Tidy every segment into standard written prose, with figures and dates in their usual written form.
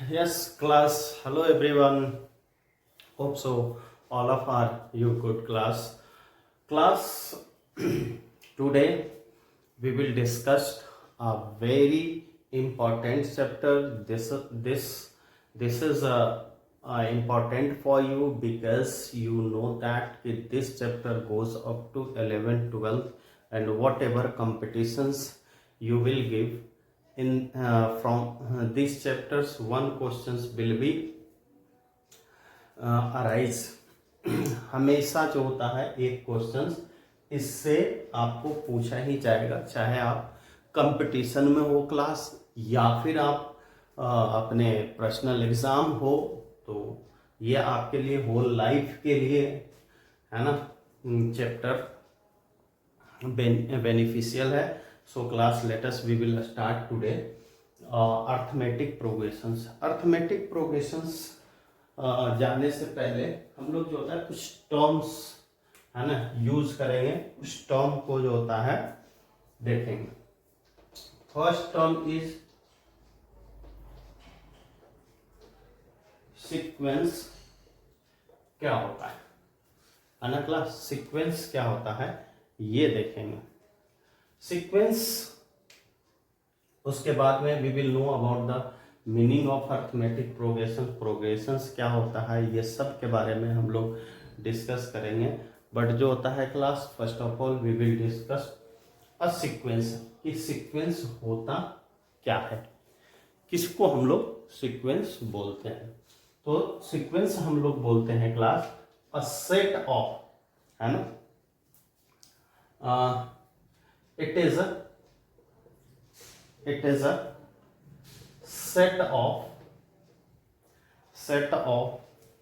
Yes, class. Hello, everyone. Hope so. All of are you good class. Class. Today we will discuss a very important chapter. This is important for you because you know that this chapter goes up to 11, 12, and whatever competitions you will give in from these chapters, one questions will be arise हमेशा जो होता है एक question इससे आपको पूछा ही जाएगा, चाहे आप कंपटीशन में हो क्लास या फिर आप अपने पर्सनल एग्जाम हो, तो ये आपके लिए होल लाइफ के लिए है ना चैप्टर बेनिफिशियल है. So class let's we will start today arithmetic progressions. जानने से पहले हम लोग जो होता है कुछ टर्म्स है ना यूज करेंगे. उस टर्म को जो होता है देखेंगे. First term is sequence. क्या होता है ना क्लास? सीक्वेंस क्या होता है ये देखेंगे. सीक्वेंस, उसके बाद में we will know about the meaning of arithmetic progressions क्या होता है, ये सब के बारे में हम लोग डिस्कस करेंगे. बट जो होता है class, first of all we will discuss a sequence. कि सीक्वेंस होता क्या है, किसको हम लोग सीक्वेंस बोलते हैं. तो सीक्वेंस हम लोग बोलते हैं क्लास अ सेट ऑफ, है ना, it is a set of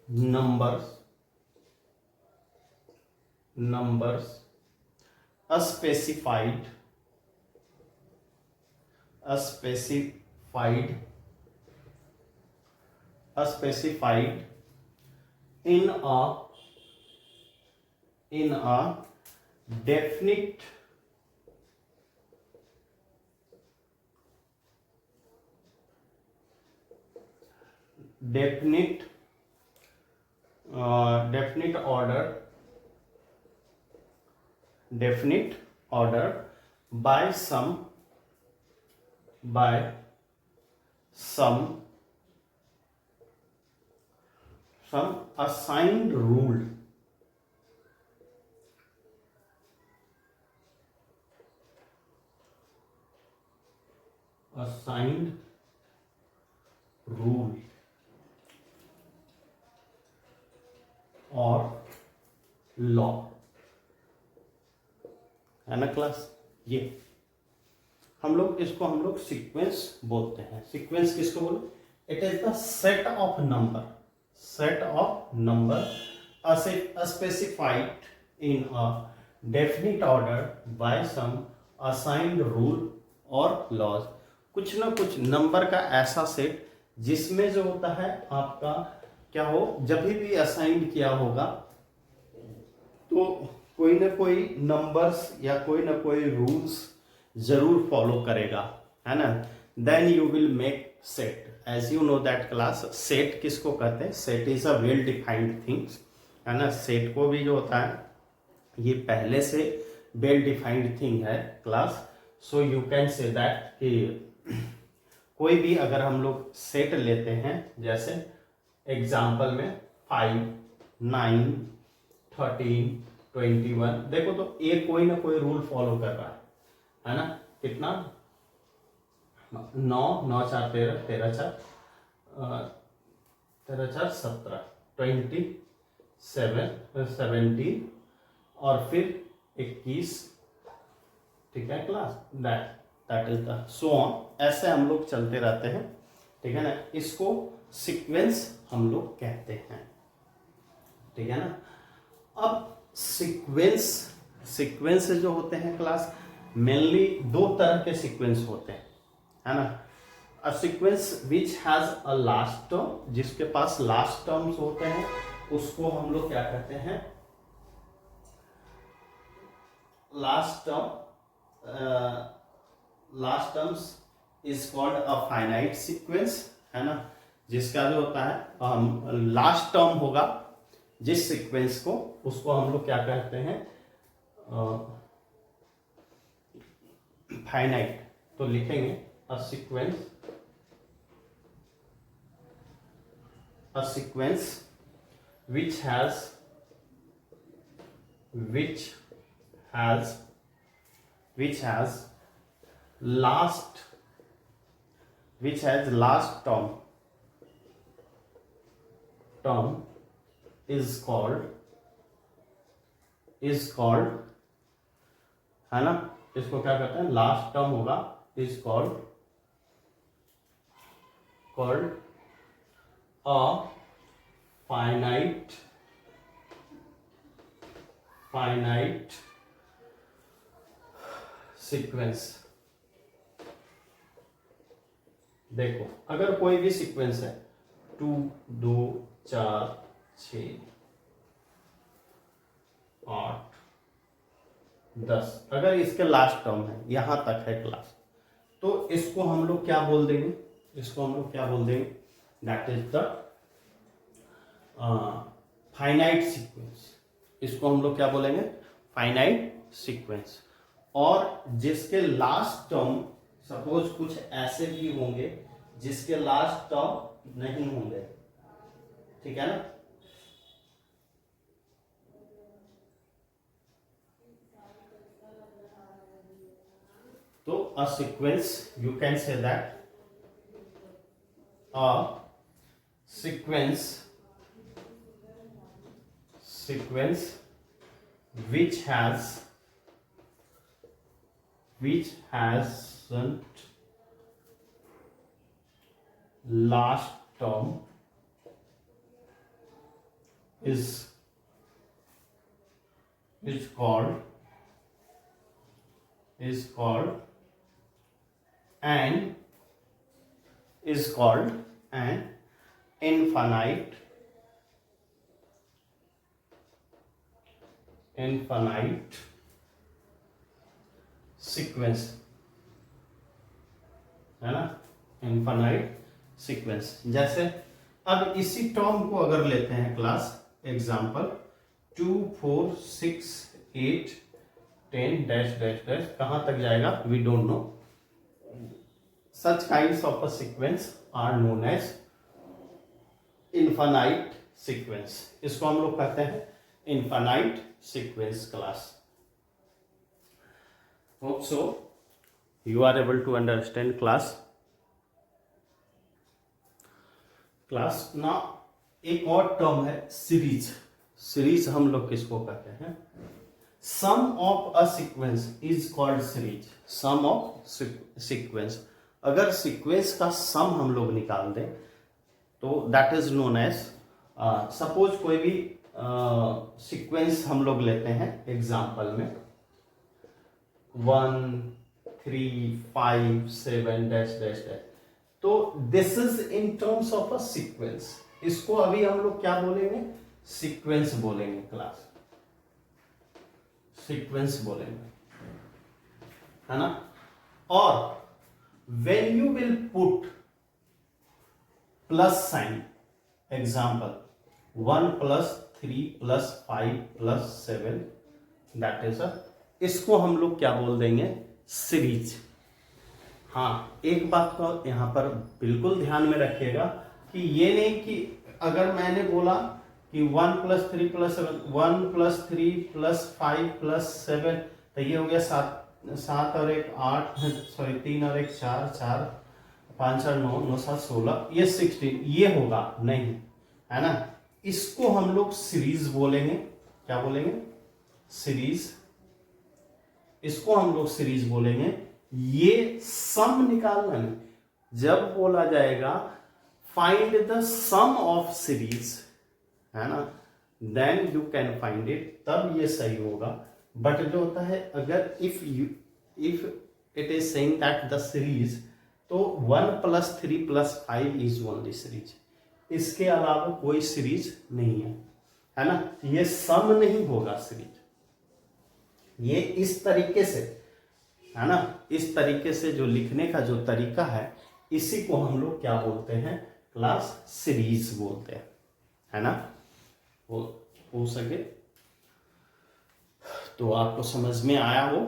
numbers specified in a definite order by some assigned rule. और लॉ, है ना क्लास. ये हम लोग इसको हम लोग सीक्वेंस बोलते हैं. सीक्वेंस किसको बोलो? It is the set of number specified in a definite order by some assigned rule और लॉज. कुछ ना कुछ नंबर का ऐसा सेट जिसमें जो होता है आपका क्या हो, जब भी असाइन किया होगा तो कोई ना कोई नंबर्स या कोई ना कोई रूल्स जरूर फॉलो करेगा, है ना. Then you will make set. As you know that class, set किसको कहते हैं? Set is a well defined things, है ना. सेट को भी जो होता है ये पहले से वेल डिफाइंड थिंग है class. So you can say that कि कोई भी अगर हम लोग सेट लेते हैं, जैसे एग्जाम्पल में 5, 9, 13, 21, देखो तो ये कोई ना कोई रूल फॉलो कर रहा है ना. कितना? 9, 9 4 13, 13 4 17, 27, 17 और फिर 21. ठीक है class. That is the so on. ऐसे हम लोग चलते रहते हैं, ठीक है ना. इसको सीक्वेंस हम लोग कहते हैं, ठीक है ना. अब सीक्वेंस जो होते हैं क्लास, मेनली दो तरह के सीक्वेंस होते हैं, है ना. A sequence which has a last term, जिसके पास लास्ट टर्म्स होते हैं उसको हम लोग क्या कहते हैं? Last terms is called a finite sequence, है ना. जिसका जो होता है लास्ट टर्म होगा जिस सीक्वेंस को, उसको हम लोग क्या कहते हैं, फाइनाइट। तो लिखेंगे a sequence which has last term is called, है ना, इसको क्या कहते हैं, लास्ट टर्म होगा, is called a finite sequence. देखो अगर कोई भी सीक्वेंस है 2 2 4 6 8 10, अगर इसके लास्ट टर्म है, यहां तक है क्लास, तो इसको हम लोग क्या बोल देंगे, that is the finite sequence. इसको हम लोग क्या बोलेंगे, फाइनाइट सीक्वेंस। और जिसके लास्ट टर्म, सपोज कुछ ऐसे भी होंगे जिसके लास्ट टर्म नहीं होंगे, ठीक है ना, तो a sequence, you can say that a sequence which hasn't last term is called an infinite sequence, है ना, इनफाइनाइट सीक्वेंस। जैसे अब इसी टर्म को अगर लेते हैं class, example 2 4 6 8 10 dash dash dash, कहां तक जाएगा we don't know. Such kinds of a sequence are known as infinite sequence. इसको हम लोग कहते हैं infinite sequence class. Hope so you are able to understand class ना। एक और टर्म है सीरीज हम लोग किसको कहते हैं, sum of a sequence is called series. Sum of sequence, अगर सीक्वेंस का सम हम लोग निकाल दें तो that is known as, suppose कोई भी सीक्वेंस हम लोग लेते हैं, एग्जांपल में 1 3 5 7 डैश डैश डैश, तो this is in terms of a sequence. इसको अभी हम लोग क्या बोलेंगे, सीक्वेंस बोलेंगे क्लास, सीक्वेंस बोलेंगे, है ना। और when you will put plus sign, example 1 plus 3 plus 5 plus 7, that is a, इसको हम लोग क्या बोल देंगे, सीरीज। हाँ, एक बात को यहां पर बिल्कुल ध्यान में रखिएगा कि ये नहीं कि अगर मैंने बोला कि 1 plus 3 plus 7, 1 plus 3 plus 5 plus 7, तो ये हो गया 7 और 1 8, सॉरी 3 और 1 4, 4 5 और 9, 9 7 16, ये 16, ये होगा नहीं, है ना। इसको हम लोग सीरीज बोलेंगे, क्या बोलेंगे, सीरीज। इसको हम लोग सीरीज बोलेंगे। ये सम निकालना नहीं, जब बोला जाएगा find the sum of series, है ना, then you can find it, तब ये सही होगा। बट जो होता है, अगर if it is saying that the series, तो 1 plus 3 plus 5 is only series, इसके अलावा कोई सीरीज नहीं है ना। ये सम नहीं होगा सीरीज। ये इस तरीके से, है ना, इस तरीके से जो लिखने का जो तरीका है, इसी को हम लोग क्या बोलते हैं, क्लास सीरीज बोलते हैं, है ना, हो सके तो आपको समझ में आया हो,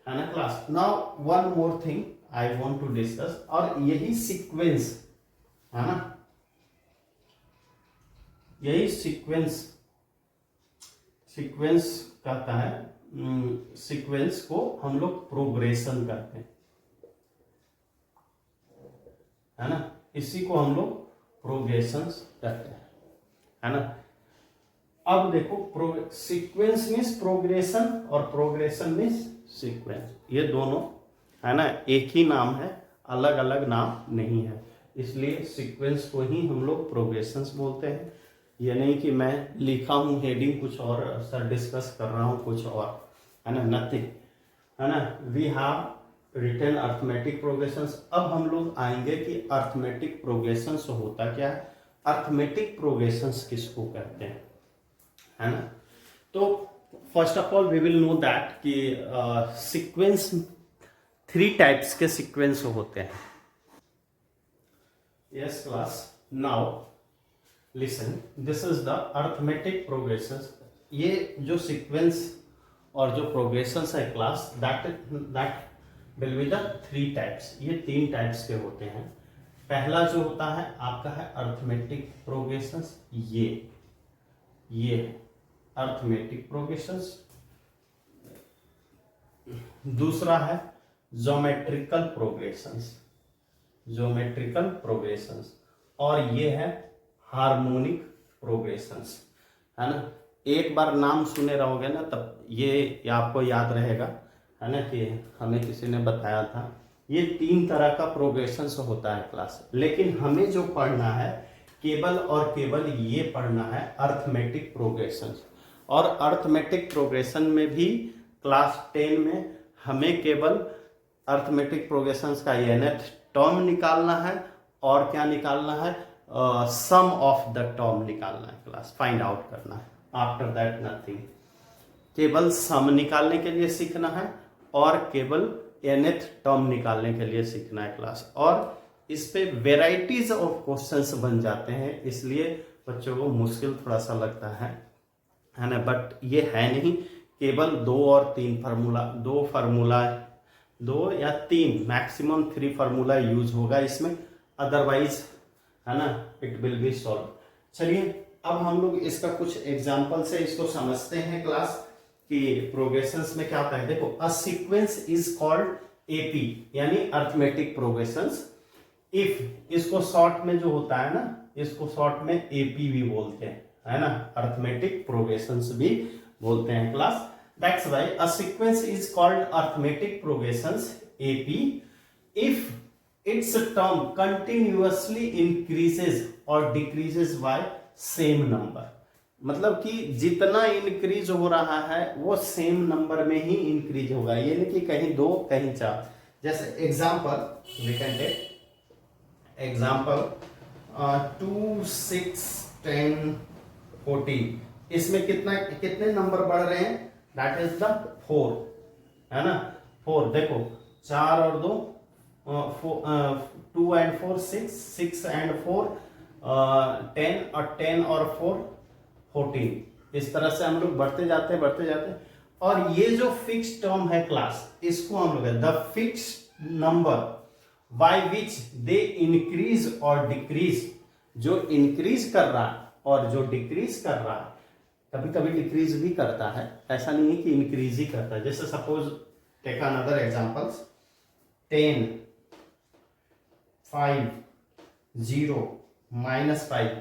है ना class. Now one more thing I want to discuss, और यही सीक्वेंस, है ना, यही सीक्वेंस कहता है, सीक्वेंस को हम लोग प्रोग्रेशन करते हैं, है ना, इसी को हम लोग प्रोग्रेशन कहते हैं, है ना। अब देखो, सीक्वेंस मीन्स प्रोग्रेशन और प्रोग्रेशन मीन्स सीक्वेंस, ये दोनों, है ना, एक ही नाम है, अलग अलग नाम नहीं है, इसलिए सीक्वेंस को ही हम लोग प्रोग्रेशंस बोलते हैं। ये नहीं कि मैं लिखा हूँ हेडिंग कुछ और, सर डिस्कस कर रहा हूँ कुछ और, है ना, नथिंग, है ना। We have written arithmetic progressions. अब हम लोग आएंगे कि अर्थमेटिक प्रोग्रेशंस होता क्या है, अर्थमेटिक प्रोग्रेशंस किसको कहते हैं, है ना। तो first of all we will know that कि सीक्वेंस 3 टाइप्स के सीक्वेंस होते हैं। Yes class, now listen, this is the arithmetic progressions. ये जो सीक्वेंस और जो प्रोग्रेशंस है class, that will be the 3 types, ये 3 टाइप्स के होते हैं। पहला जो होता है आपका है अर्थमेटिक प्रोग्रेशंस, ये अर्थमेटिक प्रोग्रेशंस। दूसरा है ज्योमेट्रिकल प्रोग्रेशंस, और ये है हार्मोनिक प्रोग्रेशंस, है ना। एक बार नाम सुने रहोगे ना तब ये आपको याद रहेगा, है ना, कि हमें किसी ने बताया था। ये 3 तरह का प्रोग्रेशंस होता है क्लास, लेकिन हमें जो पढ़ना है केवल और केवल ये पढ़ना है अर्थमेटिक प्रोग्रेशंस। और अर्थमेटिक प्रोग्रेशन में भी क्लास 10 में हमें केवल अर्थमेटिक प्रोग्रेशंस का nth टर्म निकालना है, और क्या निकालना है, सम ऑफ द टर्म निकालना है क्लास, फाइंड आउट करना है। आफ्टर दैट नथिंग, केवल सम निकालने के लिए सीखना है और केवल nth टर्म निकालने के लिए सीखना है क्लास। और इस पे वेराइटीज ऑफ क्वेश्चंस बन जाते हैं, इसलिए बच्चों को मुश्किल थोड़ा सा लगता है ना। बट ये है नहीं, केवल 2 और 3 फार्मूला, 2 या 3 मैक्सिमम 3 फार्मूला यूज होगा इसमें, अदरवाइज, है ना, इट विल बी सॉल्व। चलिए अब हम लोग इसका कुछ एग्जांपल से इसको समझते हैं क्लास, कि प्रोग्रेशंस में क्या होता है। देखो, अ सीक्वेंस इज कॉल्ड एपी, यानी अर्थमेटिक प्रोग्रेशंस। इफ, इसको शॉर्ट में जो होता है ना, इसको शॉर्ट में एपी भी बोलते हैं, है ना, अर्थमेटिक प्रोग्रेशंस भी बोलते हैं class. That's why a sequence is called arithmetic progressions AP if it's term continuously increases और डिक्रीजेस बाय सेम नंबर। मतलब कि जितना इंक्रीज हो रहा है वो सेम नंबर में ही इंक्रीज होगा, ये नहीं कि कहीं 2 कहीं 4। जैसे example we can take example 2, 6, 10, 14, इसमें कितने नंबर बढ़ रहे हैं, दैट इज द 4, है ना, 4। देखो 4 और 2, 2 and 4 6, 6 and 4 10, और 10 और 4 14। इस तरह से हम लोग बढ़ते जाते हैं। और ये जो फिक्स टर्म है क्लास, इसको हम लोग the fix number by which they increase और डिक्रीज, जो इंक्रीज कर रहा है और जो डिक्रीज कर रहा है, कभी कभी डिक्रीज भी करता है, ऐसा नहीं है कि इंक्रीज ही करता है। जैसे suppose take another examples, 10, 5, 0, -5,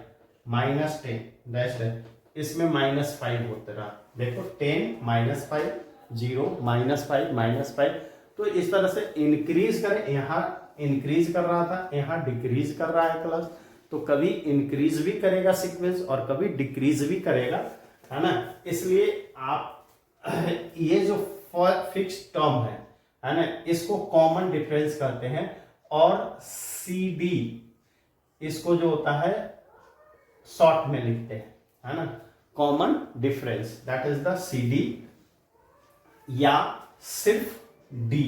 -10 dash है, इसमें -5 होता रहा। देखो 10, -5, 0, -5, -5, तो इस तरह से इंक्रीज करें, यहाँ इंक्रीज कर रहा था, यहाँ डिक्रीज कर रहा है क्लास। तो कभी इंक्रीज भी करेगा सीक्वेंस और कभी डिक्रीज भी करेगा, है ना। इसलिए आप ये जो फिक्स टर्म है ना, इसको कॉमन डिफरेंस करते हैं, और CD इसको जो होता है शॉर्ट में लिखते हैं, है ना, common difference, that is the CD, या सिर्फ D।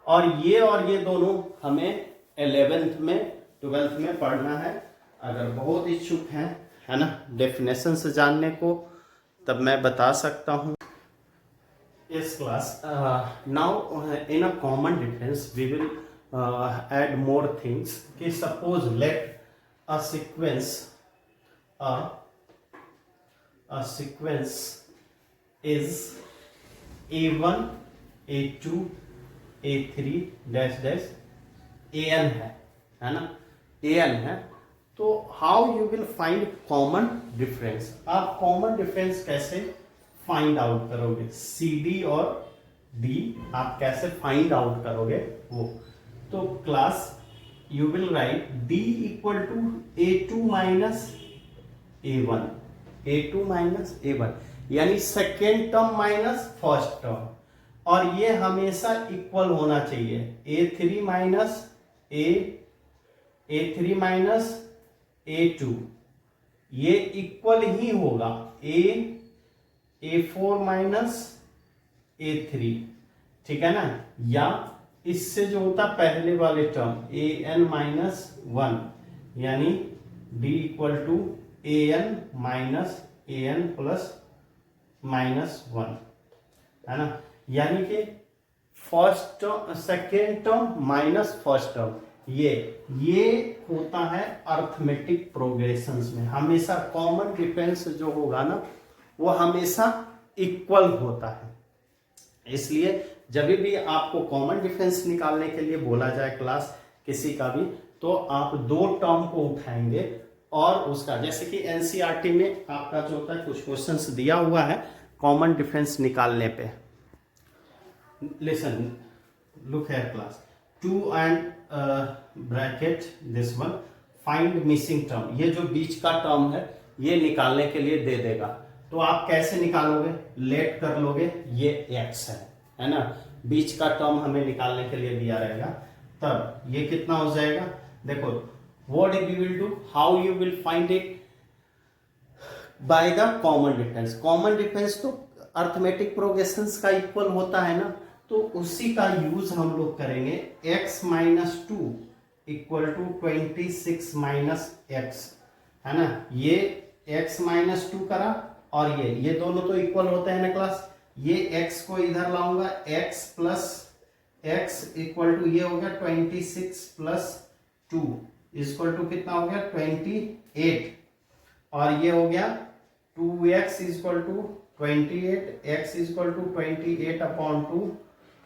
और ये दोनों हमें 11th में 12th में पढ़ना है। अगर बहुत इच्छुक हैं, है ना, डेफिनेशन से जानने को, तब मैं बता सकता हूँ। Yes, class. Now, in a common difference, we will add more things. Okay, suppose let a sequence, uh, a sequence is A1, A2, A3 dash dash AN है ना, AN है। तो how you will find common difference, आप common difference कैसे find out करोगे, CD और D आप कैसे फाइंड आउट करोगे वो। तो class you will write D equal to A2 minus A1, A2 minus A1, यानी second term minus first term, और ये हमेशा इक्वल होना चाहिए। A3 minus A3 minus A2 ये इक्वल ही होगा A4 माइनस A3, ठीक है ना। या इससे जो होता पहले वाले टर्म AN माइनस 1, यानी D equal to AN minus AN plus minus 1, है ना। यानी कि first term second term minus first term, ये होता है अर्थमेटिक प्रोग्रेशंस में। हमेशा कॉमन डिफरेंस जो होगा ना वो हमेशा इक्वल होता है। इसलिए जब भी आपको कॉमन डिफरेंस निकालने के लिए बोला जाए क्लास किसी का भी, तो आप दो टर्म को उठाएंगे और उसका, जैसे कि एनसीईआरटी में आपका जो होता है कुछ क्वेश्चंस दिया हुआ है कॉमन डिफरेंस निकालने पे। Listen, look here class, 2 and bracket this one, find missing term, ये जो बीच का टर्म है ये निकालने के लिए दे देगा। तो आप कैसे निकालोगे, लेट कर लोगे, ये x है ना, बीच का टर्म हमें निकालने के लिए दिया रहेगा। तब ये कितना हो जाएगा, देखो what you will do, how you will find it, by the common difference. Common difference तो अर्थमेटिक प्रोग्रेशंस का इक्वल होता है ना, तो उसी का यूज हम लोग करेंगे। x minus 2 equal to 26 minus x, है ना। ये x माइनस 2 करा और ये दोनों तो इक्वल होते हैं ना क्लास। ये x को इधर लाऊंगा, x plus x equal to ये हो गया 26 प्लस 2 इक्वल टू कितना हो गया 28, और ये हो गया 2x equal to 28, x equal to 28 upon 2,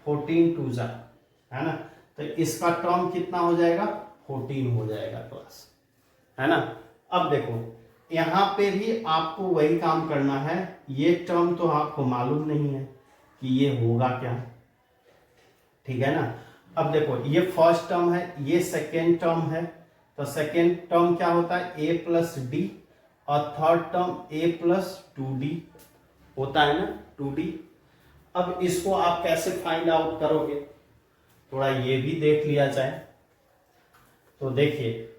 14 टू जा, है ना। तो इसका टर्म कितना हो जाएगा, 14 हो जाएगा क्लास, है ना। अब देखो यहां पे भी आपको वही काम करना है। ये टर्म तो आपको मालूम नहीं है कि ये होगा क्या, ठीक है ना। अब देखो ये फर्स्ट टर्म है, ये सेकेंड टर्म है, तो सेकेंड टर्म क्या होता है a प्लस डी, और third term a plus 2d होता है ना, 2d। अब इसको आप कैसे फाइंड आउट करोगे, थोड़ा ये भी देख लिया जाए। तो देखिए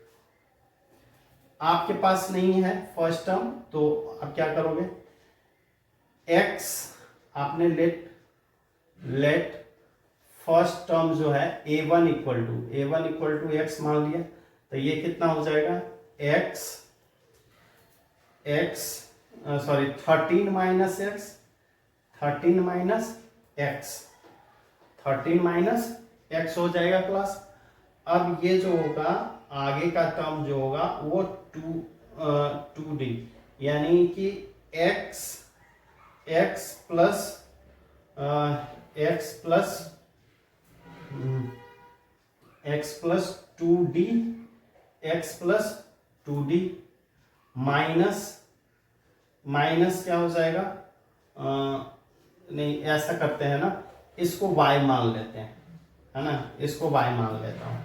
आपके पास नहीं है फर्स्ट टर्म, तो आप क्या करोगे, x आपने लेट फर्स्ट टर्म जो है a1 इक्वल टू x मान लिया, तो ये कितना हो जाएगा sorry 13 minus x, 13 minus x हो जाएगा क्लास। अब ये जो होगा आगे का टर्म जो होगा वो 2d, यानी कि x प्लस 2d माइनस क्या हो जाएगा, नहीं ऐसा करते हैं ना, इसको y मान लेते हैं, है ना, इसको y मान लेता हूं,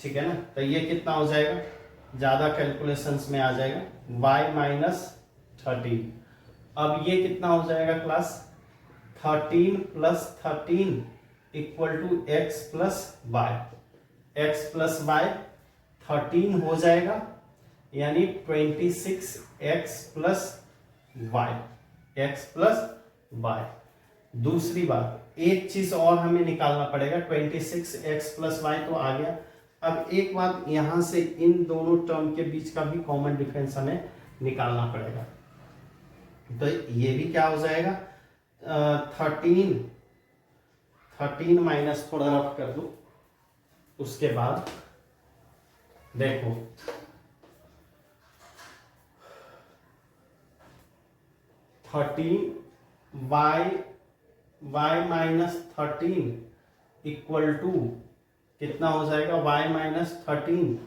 ठीक है ना। तो ये कितना हो जाएगा, ज्यादा कैलकुलेशंस में आ जाएगा, y माइनस 13। अब ये कितना हो जाएगा class, 13 plus 13 equal to x plus y, x plus y 13 हो जाएगा, यानी 26x प्लस वाई। दूसरी बात, एक चीज और हमें निकालना पड़ेगा, 26x प्लस वाई तो आ गया, अब एक बात, यहां से इन दोनों टर्म के बीच का भी कॉमन डिफरेंस हमें निकालना पड़ेगा। तो ये भी क्या हो जाएगा, 13 माइनस, थोड़ा रफ कर दो, उसके बाद देखो 13 y माइनस 13 इक्वल टू कितना हो जाएगा, y माइनस 13,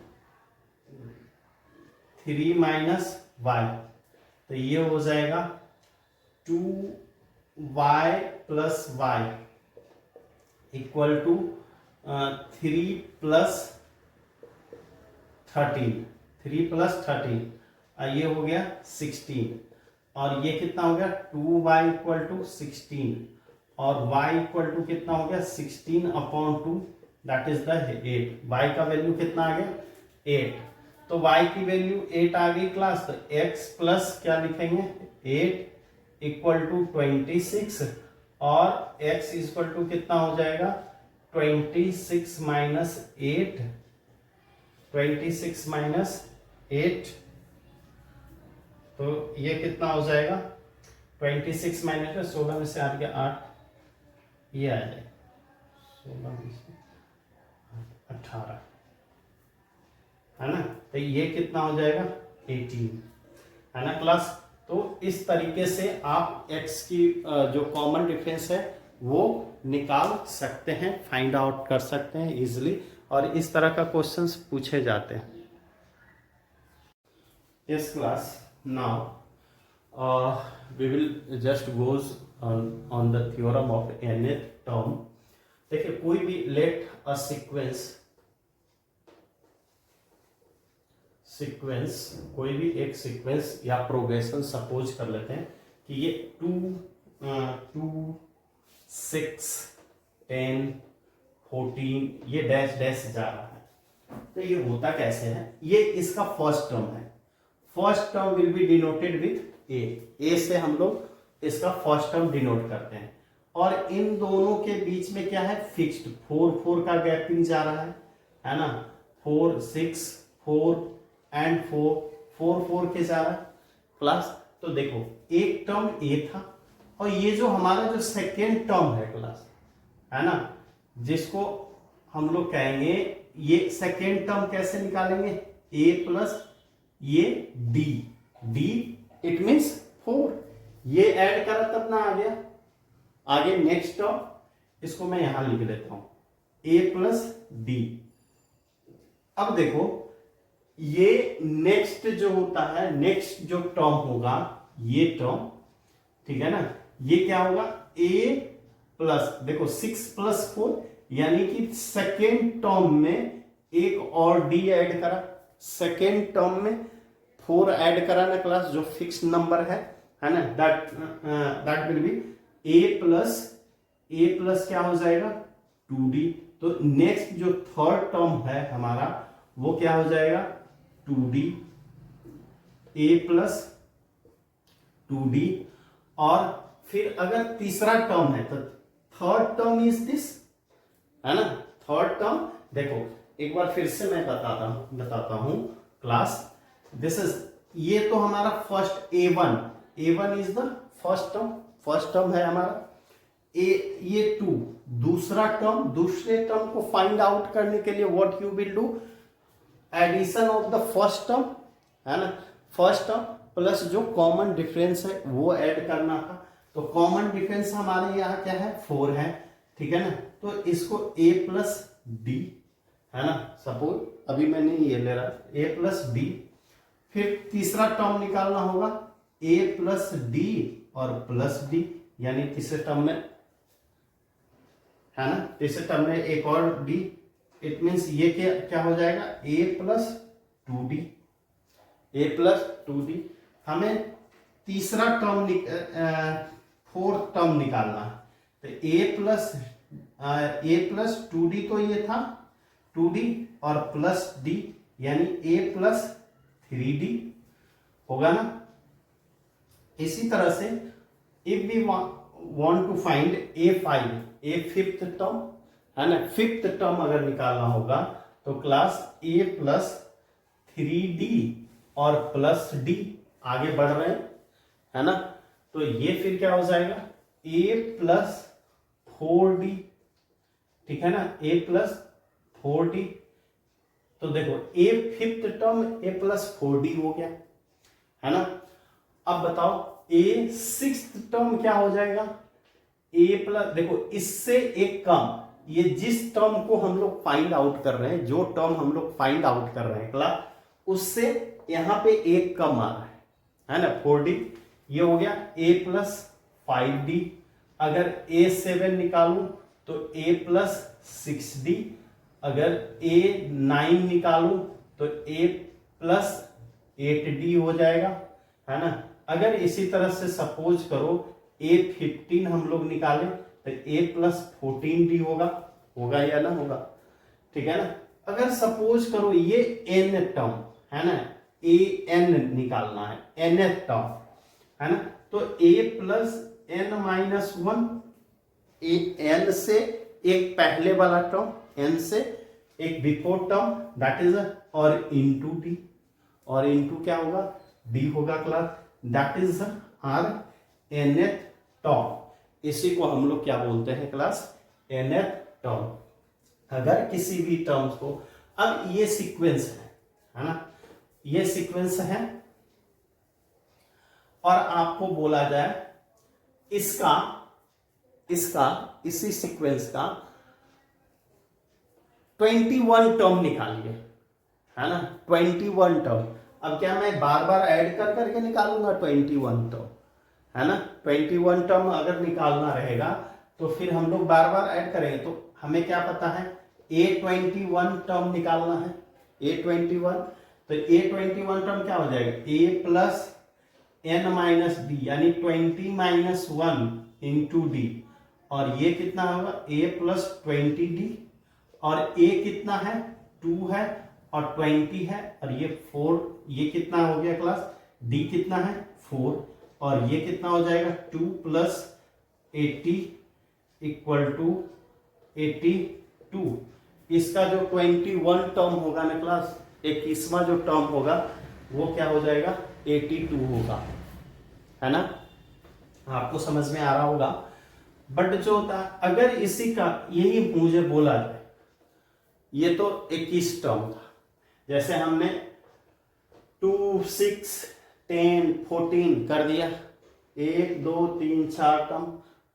3 माइनस y, तो ये हो जाएगा 2y plus y equal to 3 plus 13, ये हो गया 16, और ये कितना हो गया 2y इक्वल टू 16, और y इक्वल टू कितना हो गया 16 upon 2, that is the 8। y का वैल्यू कितना आ गया 8, तो y की वैल्यू 8 आ गई क्लास, तो x प्लस क्या लिखेंगे 8 इक्वल टू 26, और x इक्वल टू कितना हो जाएगा 26 माइनस 8, 26 माइनस 8, तो ये कितना हो जाएगा 26 माइनस में 16 में से आ गया 8, ये आ जाएगा 16 में से 18, है ना, तो ये कितना हो जाएगा 18, है ना क्लास। तो इस तरीके से आप x की जो कॉमन डिफरेंस है वो निकाल सकते हैं, फाइंड आउट कर सकते हैं इजिली, और इस तरह का क्वेश्चंस पूछे जाते हैं। Yes class, now we will just goes on the theorem of nth term. देखिए कोई भी लेट अ सीक्वेंस, कोई भी एक सीक्वेंस या प्रोग्रेशन सपोज कर लेते हैं कि ये 2, 6, 10, 14 ये डैश डैश जा रहा है। तो ये होता कैसे है, ये इसका फर्स्ट टर्म है, first term will be denoted with A से हम लोग इसका फर्स्ट टर्म डिनोट करते हैं, और इन दोनों के बीच में क्या है फिक्स्ड 4 का गैपिंग जा रहा है ना, 4, 6, 4 एंड 4 के जा रहा है क्लास। तो देखो एक टर्म ए था, और ये जो हमारा जो सेकेंड टर्म है क्लास, है ना, जिसको हम लोग कहेंगे, ये सेकेंड टर्म कैसे निकालेंगे, ए प्लस ये डी इट मीन्स 4, ये ऐड करा तब ना आ गया। आगे नेक्स्ट टर्म, इसको मैं यहां लिख देता हूं ए प्लस डी। अब देखो ये नेक्स्ट जो होता है, नेक्स्ट जो टर्म होगा ये टर्म, ठीक है ना, ये क्या होगा ए प्लस, देखो 6 प्लस 4 यानी कि सेकेंड टर्म में एक और डी ऐड करा, सेकेंड टर्म में 4 ऐड करा ना क्लास, जो फिक्स नंबर है ना, that will B A plus क्या हो जाएगा 2d। तो नेक्स्ट जो थर्ड टर्म है हमारा वो क्या हो जाएगा 2d, a प्लस 2d, और फिर अगर तीसरा टर्म है तो थर्ड टर्म इज दिस, है ना, थर्ड टर्म देखो एक बार फिर से मैं बताता हूं क्लास, दिस इज, ये तो हमारा first a1 is the first term है हमारा, ये 2 दूसरा टर्म, दूसरे टर्म को फाइंड आउट करने के लिए what you will do, addition of the first term, है ना, फर्स्ट टर्म प्लस जो कॉमन डिफरेंस है वो ऐड करना था। तो कॉमन डिफरेंस हमारे यहाँ क्या है 4 है, ठीक है ना, तो इसको a प्लस डी, है ना, सपोज अभी मैंने ये ले रहा a प्लस डी, फिर तीसरा टर्म निकालना होगा a प्लस डी और प्लस डी, यानी तीसरे टर्म में, है ना, तीसरे टर्म में एक और डी, इट मीन्स ये क्या हो जाएगा a प्लस 2d। हमें तीसरा टर्म फोर्थ टर्म निकालना है, तो a प्लस 2d तो ये था 2d और प्लस d यानी a प्लस 3d होगा ना। इसी तरह से if we want to find a5, a fifth term, है ना, फिफ्थ टर्म अगर निकालना होगा तो क्लास a प्लस 3d और प्लस d, आगे बढ़ रहे हैं, है ना। तो ये फिर क्या हो जाएगा a प्लस 4d, ठीक है ना, a प्लस 4d। तो देखो a fifth term a plus 4d हो गया, है ना। अब बताओ a सिक्स्थ टर्म क्या हो जाएगा, a प्लस, देखो इससे एक कम, ये जिस टर्म को हम लोग फाइंड आउट कर रहे हैं, जो टर्म हम लोग फाइंड आउट कर रहे हैं क्लास, उससे यहां पे एक कम आ रहा है ना, 4d। ये हो गया a प्लस 5d। अगर a 7 निकालूं तो a प्लस 6d। अगर a 9 निकालूं तो a प्लस 8d हो जाएगा, है ना। अगर इसी तरह से सपोज करो a 15 हम लोग निकालें तो a प्लस 14d होगा या ना होगा, ठीक है ना। अगर सपोज करो ये n टर्म है ना, a n निकालना है, nth टर्म, है ना, तो a plus n minus 1, n से एक पहले वाला टर्म, n से एक बिफोर टर्म, दैट इज और इंटू डी, और इंटू क्या होगा डी होगा class, that is are nth term. इसी को हम लोग क्या बोलते हैं क्लास, nth टर्म। अगर किसी भी टर्म्स को, अब ये सीक्वेंस है ना, ये सीक्वेंस है, और आपको बोला जाए इसका इसी सीक्वेंस का 21 टर्म निकालिए, है ना, 21 टर्म। अब क्या मैं बार बार ऐड कर करके निकालूंगा 21 टर्म, है ना। 21 टर्म अगर निकालना रहेगा तो फिर हम लोग बार बार ऐड करेंगे, तो हमें क्या पता है A21 टर्म निकालना है, A21। तो A21 टर्म क्या हो जाएगा, A plus n minus D, यानी 20 माइनस 1 इंटू डी, और ये कितना होगा A प्लस 20d, और A कितना है 2 है, और 20 है, और ये 4, ये कितना हो गया क्लास, D कितना है 4, और ये कितना हो जाएगा 2 प्लस 80 इक्वल टू 82। इसका जो 21 टर्म होगा ना क्लास, 21वां जो टर्म होगा वो क्या हो जाएगा 82 होगा, है ना। आपको समझ में आ रहा होगा। बट जो होता है, अगर इसी का यही मुझे बोला जाए, ये तो 21 टर्म था, जैसे हमने 2, 6, 10, 14 कर दिया, 1, 2, 3, 4 टर्म,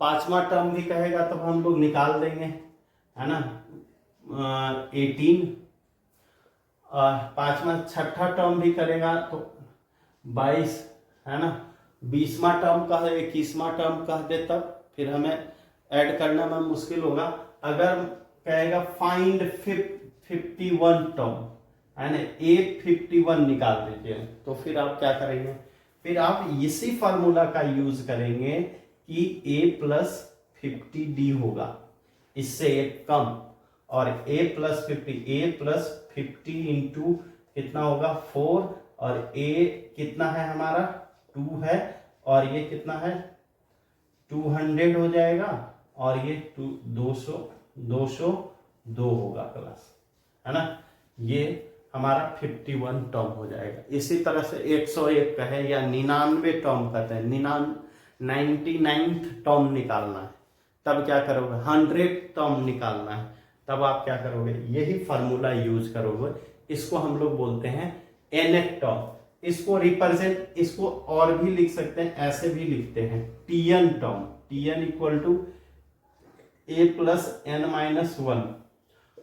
5वां टर्म भी कहेगा तब हम लोग निकाल देंगे, है ना, 18, और 5वां 6ठा टर्म भी करेगा तो 22, है ना, 20वां टर्म कह दे, 21वां टर्म कह दे, तब फिर हमें ऐड करने में मुश्किल होगा। अगर कहेगा फाइंड 51 टर्म, है ना, A51 निकाल दीजिए, तो फिर आप क्या करेंगे, फिर आप इसी फार्मूला का यूज करेंगे कि A प्लस 50D होगा, इससे एक कम, और A प्लस 50 इंटू कितना होगा 4, और A कितना है हमारा 2 है, और ये कितना है 200 हो जाएगा, और ये 202 होगा क्लास, है ना। ये हमारा 51 टर्म हो जाएगा। इसी तरह से 101 का है, या 99 टर्म कहते हैं, 99th टर्म निकालना है, तब क्या करोगे 100 टर्म निकालना है, तब आप क्या करोगे यही फार्मूला यूज करोगे। इसको हम लोग बोलते हैं nth टर्म। इसको रिप्रेजेंट, इसको और भी लिख सकते हैं, ऐसे भी लिखते हैं tn term, tn equal to A plus n minus 1,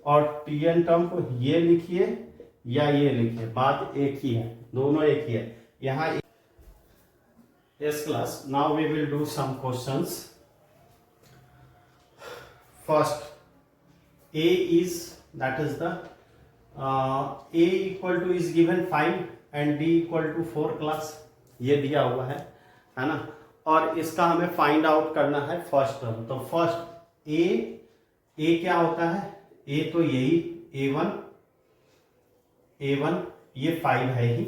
और tn टर्म को ये लिखिए या ये लिखिए, बात एक ही है, दोनों एक ही है यहाँ। Yes class, now we will do some questions. First, A is, that is the A equal to is given 5 and D equal to 4 class, ये दिया हुआ है ना, और इसका हमें फाइंड आउट करना है फर्स्ट टर्म। तो फर्स्ट A क्या होता है, A तो यही A1 ये 5 है ही।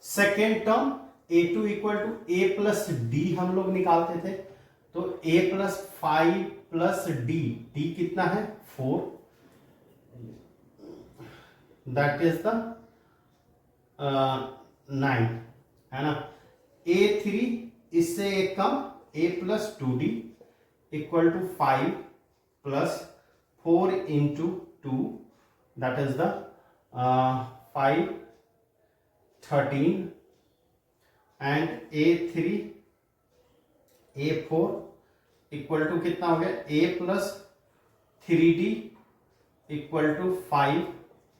Second term A2 equal to A plus D हम लोग निकालते थे, तो A plus 5 plus D, D कितना है 4, दैट इज द 9 है ना। A3 इससे एक कम a plus 2d equal to 5 plus 4 into 2 that is the 5 13 and A4 equal to कितना हो गया a plus 3d equal to 5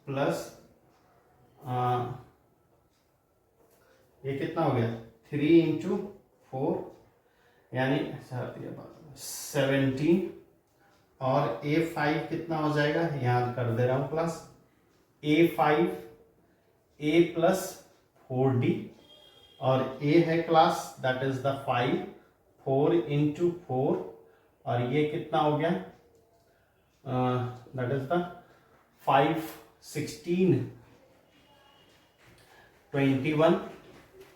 plus ये कितना हो गया 3 इंटू 4 यानी 17 और A5 कितना हो जाएगा, याद कर दे रहा हूं class, A5 a plus 4d और a है class that is the 5 4 into 4 और ये कितना हो गया दैट इज द 5 16 21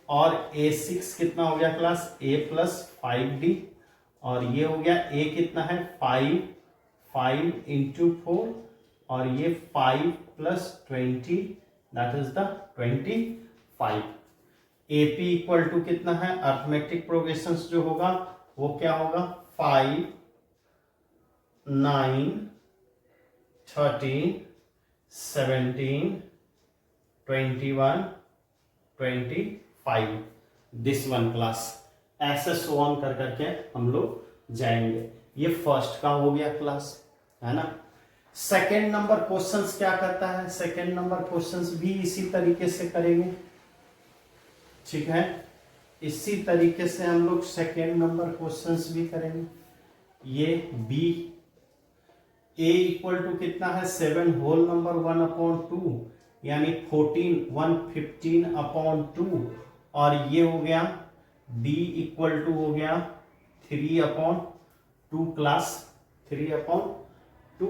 और A6 कितना हो गया क्लास a प्लस 5d और ये हो गया a कितना है 5 इंटू 4 और ये 5 plus 20 that is the 25। AP equal to कितना है, अर्थमेटिक प्रोग्रेशन जो होगा वो क्या होगा 5 9 13 17 21 25 दिस वन क्लास। ऐसे सो ऑन कर करके हम लोग जाएंगे। ये फर्स्ट का हो गया क्लास है ना। सेकेंड नंबर क्वेश्चंस क्या करता है, सेकेंड नंबर क्वेश्चंस भी इसी तरीके से करेंगे, ठीक है। इसी तरीके से हम लोग सेकेंड नंबर क्वेश्चंस भी करेंगे। ये बी ए इक्वल टू कितना है 7 होल नंबर 1/2 यानी 115/2 और ये हो गया डी इक्वल टू हो गया 3/2 क्लास 3/2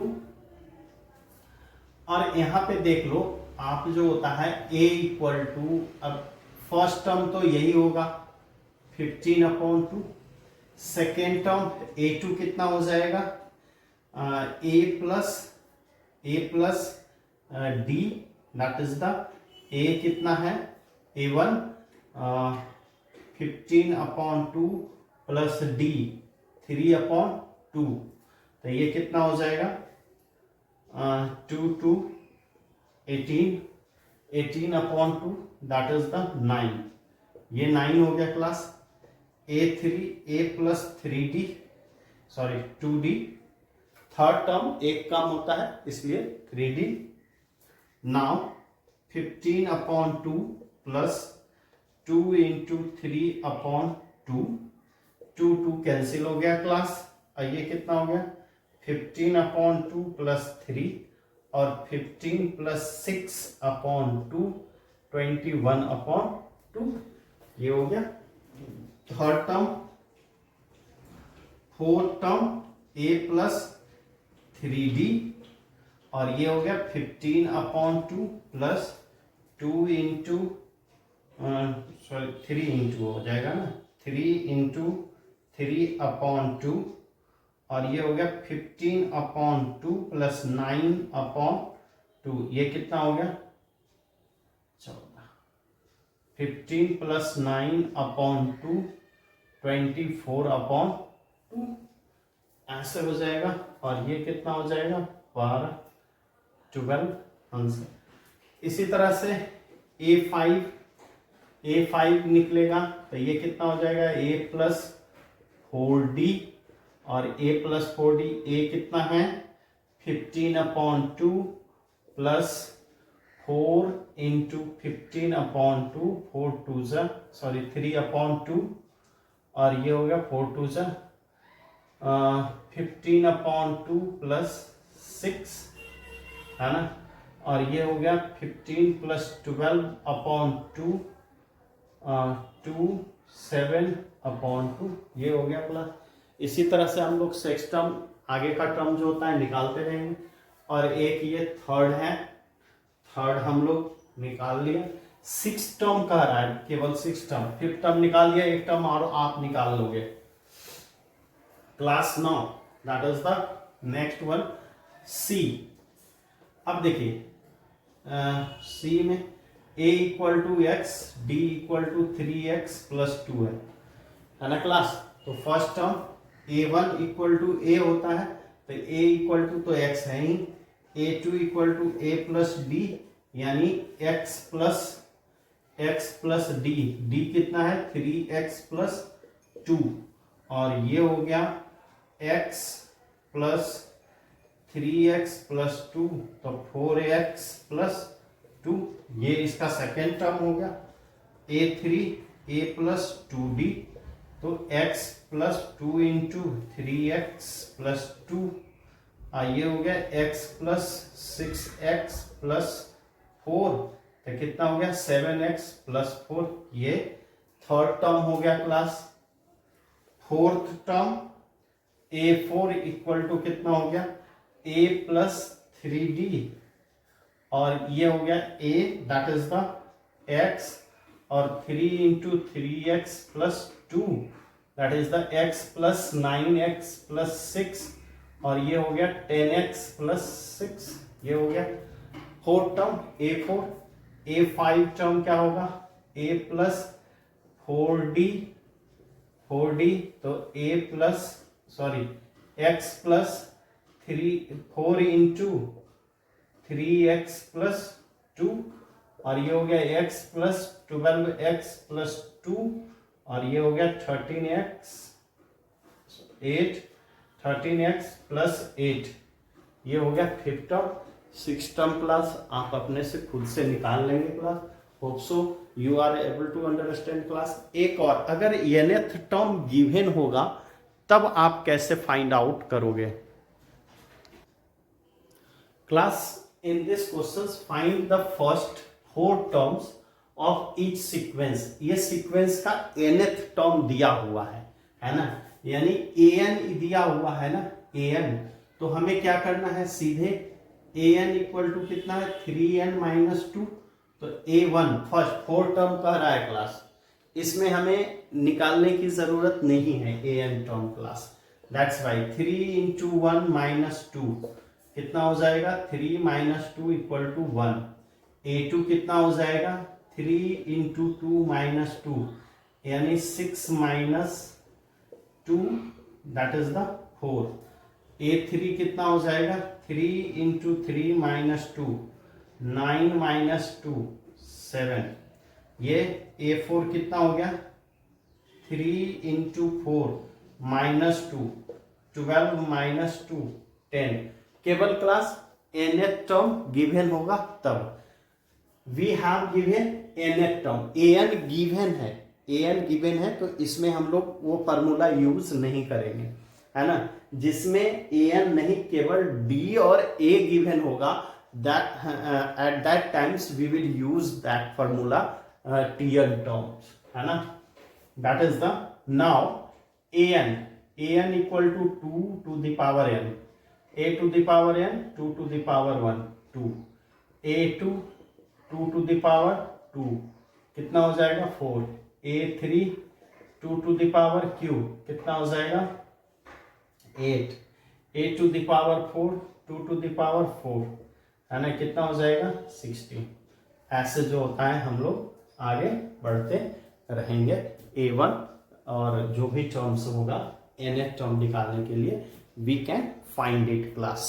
और यहां पे देख लो आप जो होता है a इक्वल टू, अब फर्स्ट टर्म तो यही होगा 15/2, सेकेंड टर्म a2 कितना हो जाएगा a plus d that is the a कितना है a1 15/2 प्लस d 3/2 तो ये कितना हो जाएगा 2 to 18/2 दैट इज द 9। ये 9 हो गया class. a plus 3d sorry 2d, third term एक कम होता है इसलिए 3d। Now 15/2 plus 2 into 3/2 2 cancel हो गया क्लास और ये कितना हो गया 15/2 प्लस 3 और 15 प्लस 6/2 21/2 ये हो गया third term. Fourth term a plus 3d और ये हो गया 15/2 प्लस 2 इंटू सॉरी 3 इंटू हो जाएगा ना 3 इंटू 3/2 और ये हो गया 15/2 प्लस 9/2 ये कितना हो गया 14। 15 प्लस 9/2 24/2 ऐसे हो जाएगा और ये कितना हो जाएगा 12 12 आंसर। इसी तरह से A5 निकलेगा तो ये कितना हो जाएगा a प्लस 4d और a प्लस 4d a कितना है 15/2 प्लस 4 इंटू 15/2 4 2 सॉरी 3/2 और ये हो गया 4 2 15/2 प्लस 6 है ना और ये हो गया 15 प्लस 12/2 2 7/2 ये हो गया प्लस। इसी तरह से हम लोग सिक्स टर्म आगे का टर्म जो होता है निकालते रहेंगे और एक ये थर्ड है, थर्ड हम लोग निकाल लिया। सिक्स टर्म कह रहा है केवल सिक्स टर्म, फिफ्थ टर्म निकाल लिया, एक टर्म और आप निकाल लोगे class 9 that is the next one see. अब देखिए सी में a equal to x, d equal to 3x plus 2 है ना क्लास। तो first term a1 equal to a होता है, तो a इक्वल टू तो x है ही, a2 equal to a plus d, यानी x प्लस डी कितना है 3x प्लस 2, और ये हो गया x प्लस 3x प्लस 2, तो 4x प्लस 2, ये इसका सेकेंड टर्म हो गया। a3 a प्लस 2d, तो x plus 2 into 3x plus 2, ये हो गया x प्लस 6x प्लस 4, तो कितना हो गया 7x प्लस 4, ये थर्ड टर्म हो गया क्लास। Fourth term a4 equal to कितना हो गया a प्लस 3d, और ये हो गया a that is the x, और 3 into 3x plus 2 that is the x plus 9x plus 6, और ये हो गया 10x प्लस 6, ये हो गया fourth term a4। a5 term क्या होगा a प्लस 4d, तो a plus x plus 4 into 3x plus 2, और ये हो गया x प्लस 12x प्लस 2, और ये हो गया 13x प्लस 8, ये हो गया fifth term. Six term class आप अपने से खुद से निकाल लेंगे class. Hope so you are able to understand class. एक और, अगर nth टर्म गिवन होगा तब आप कैसे फाइंड आउट करोगे class. In this question find the first 4 terms of each sequence. ये सीक्वेंस का nth टर्म दिया हुआ है ना, यानी an दिया हुआ है ना an, तो हमें क्या करना है सीधे an इक्वल टू कितना है 3n माइनस 2, तो a1 फर्स्ट 4 टर्म कह रहा है क्लास, इसमें हमें निकालने की जरूरत नहीं है an term class, that's why 3 into 1 minus 2 कितना हो जाएगा 3 माइनस 2 इक्वल टू 1। a2 कितना हो जाएगा 3 इंटू 2 माइनस 2, यानी 6 minus 2 that is the 4। a3 कितना हो जाएगा 3 इंटू 3 माइनस 2, 9 माइनस 2 7। ये a4 कितना हो गया 3 इंटू 4 माइनस 2 12 माइनस 2 10। केवल क्लास nth टर्म गिवन होगा तब। We have given nth term, an given है, तो इसमें हम लोग वो फार्मूला यूज नहीं करेंगे, है ना। जिसमें an नहीं केवल d और a गिवन होगा, that at that times we will use that formula tn terms, है ना। that is the now an equal to 2 to the power n, a to the power n 2 to the power 1 2, a2 2 to the power 2 कितना हो जाएगा 4, a3 2 to the power q कितना हो जाएगा 8, a to the power 4 2 to the power 4, है ना, कितना हो जाएगा 16। ऐसे जो होता है हम लोग आगे बढ़ते रहेंगे। a1 और जो भी टर्म्स होगा nth टर्म निकालने के लिए we can find it class.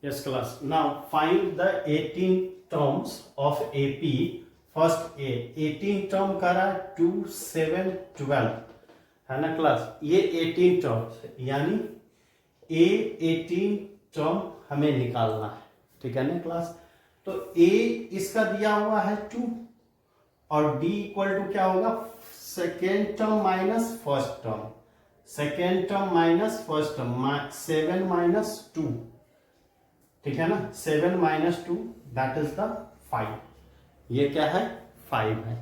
Yes class, now find the 18 terms of AP। First a 18 term का रहा 2 7 12, है ना क्लास। ये 18 टर्म्स यानी a18 टर्म हमें निकालना है, ठीक है ना क्लास। तो a इसका दिया हुआ है 2 और d इक्वल टू क्या होगा second term minus first term, second term minus first term 7 minus 2, ठीक है ना। 7 माइनस 2 दैट इज द 5, ये क्या है 5 है,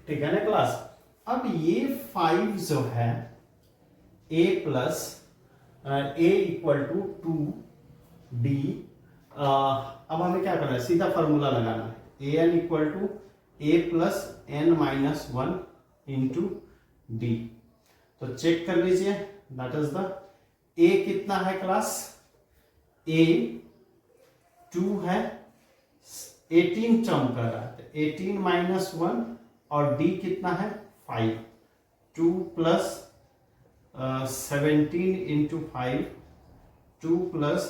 ठीक है ना क्लास। अब ये 5 जो है a plus a equal to 2d, अब हमें क्या करना है सीधा फॉर्मूला लगाना है an equal to a plus n minus 1 into D. तो चेक कर लीजिए दैट इज द ए कितना है क्लास, ए 2 है, 18 टर्म कर रहा है, 18 माइनस 1, और डी कितना है 5, 2 plus 17 into 5, 2 plus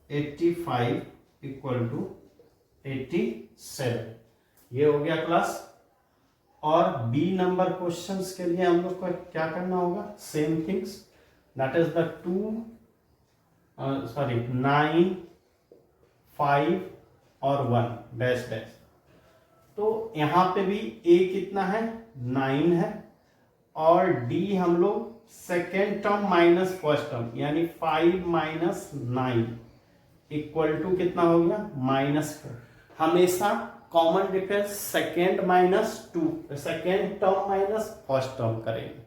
85 equal to 87। ये हो गया क्लास। और बी नंबर क्वेश्चंस के लिए हम लोग को क्या करना होगा, same things, that is the 9, 5 और 1 डैश डैश। तो यहां पे भी ए कितना है 9 है, और डी हम लोग second term minus first term यानी 5 माइनस 9 इक्वल टू कितना हो गया -4। हमेशा common difference second minus 2, second term minus first term करेंगे,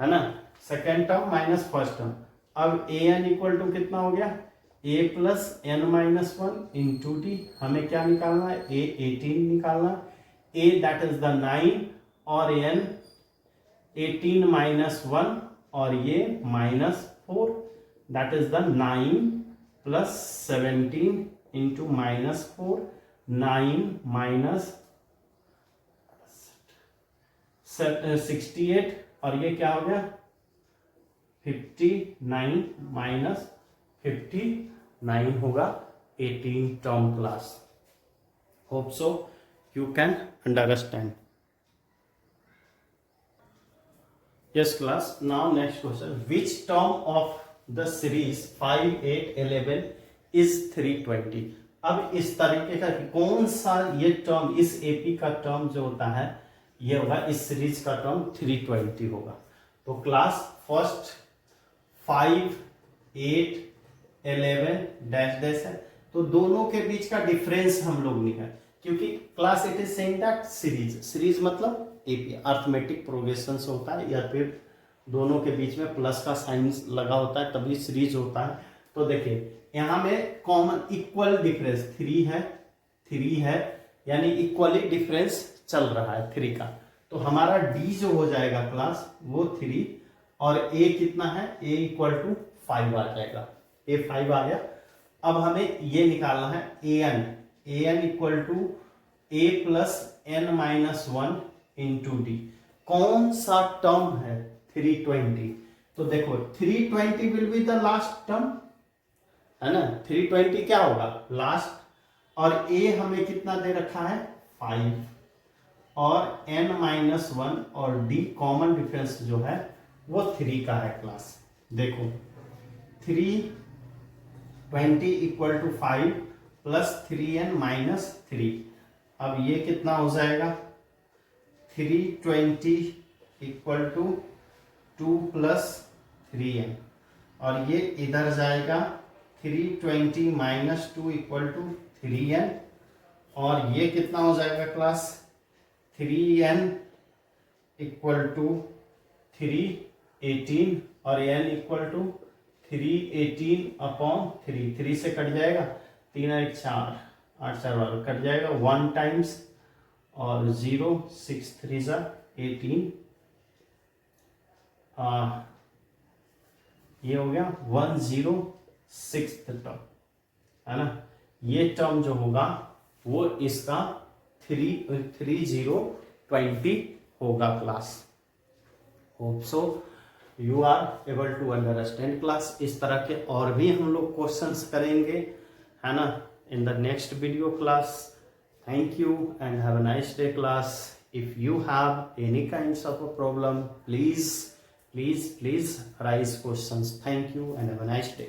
है ना, second term minus first term. अब ए एन इक्वल टू कितना हो गया, a plus n minus 1 into d. हमें क्या निकालना है, ए 18 निकालना, ए दैट इज द 9 और एन 18 माइनस 1 और ये -4, that is the 9 plus 17 into -4, 9 minus 68, और ये क्या हो गया 59 माइनस 59 होगा 18 term class. Hope so you can understand. Yes class, now next question, which term of the series 5, 8, 11 is 320? अब इस तरीके का कौन सा ये टर्म, इस एपी का टर्म जो होता है ये होगा, इस सीरीज का टर्म 320 होगा। तो क्लास फर्स्ट 5, 8, 11 डैश डैश है, तो दोनों के बीच का डिफरेंस हम लोग निकाल, क्योंकि class it is saying that series मतलब एपी अर्थमेटिक प्रोग्रेशन होता है, या फिर दोनों के बीच में प्लस का साइन लगा होता है तभी सीरीज होता है। तो देखिए यहां में कॉमन इक्वल डिफरेंस 3 है यानी इक्वली डिफरेंस चल रहा है 3 का। तो हमारा डी जो हो जाएगा क्लास वो 3, और ए कितना है, ए इक्वल टू 5 आ जाएगा, ए 5 आ गया। अब हमें ये निकालना है a n equal to a plus n minus 1 into d. कौन सा टर्म है 320? तो देखो 320 will be the last term, है ना, 320 क्या होगा लास्ट, और ए हमें कितना दे रखा है 5, और n माइनस 1 और d कॉमन डिफरेंस जो है वो 3 का है क्लास। देखो 320 equal to 5 plus 3n minus 3। अब ये कितना हो जाएगा 320 इक्वल टू 2 प्लस 3n, और ये इधर जाएगा 320 माइनस 2 इक्वल टू 3n, और ये कितना हो जाएगा क्लास 3n इक्वल टू 318, और n इक्वल टू 318 अपॉन 3 से कट जाएगा, 3 और 4 8 4 12 कट जाएगा 1 टाइम्स, और 0 6 3 जा 18, ये हो गया 106 टर्म, है ना। ये टर्म जो होगा वो इसका 3020 होगा class. Hope so you are able to understand class. इस तरह के और भी हम लोग क्वेश्चंस करेंगे, है ना, in the next video class. Thank you and have a nice day class. If you have any kinds of a problem, please raise questions. Thank you and have a nice day.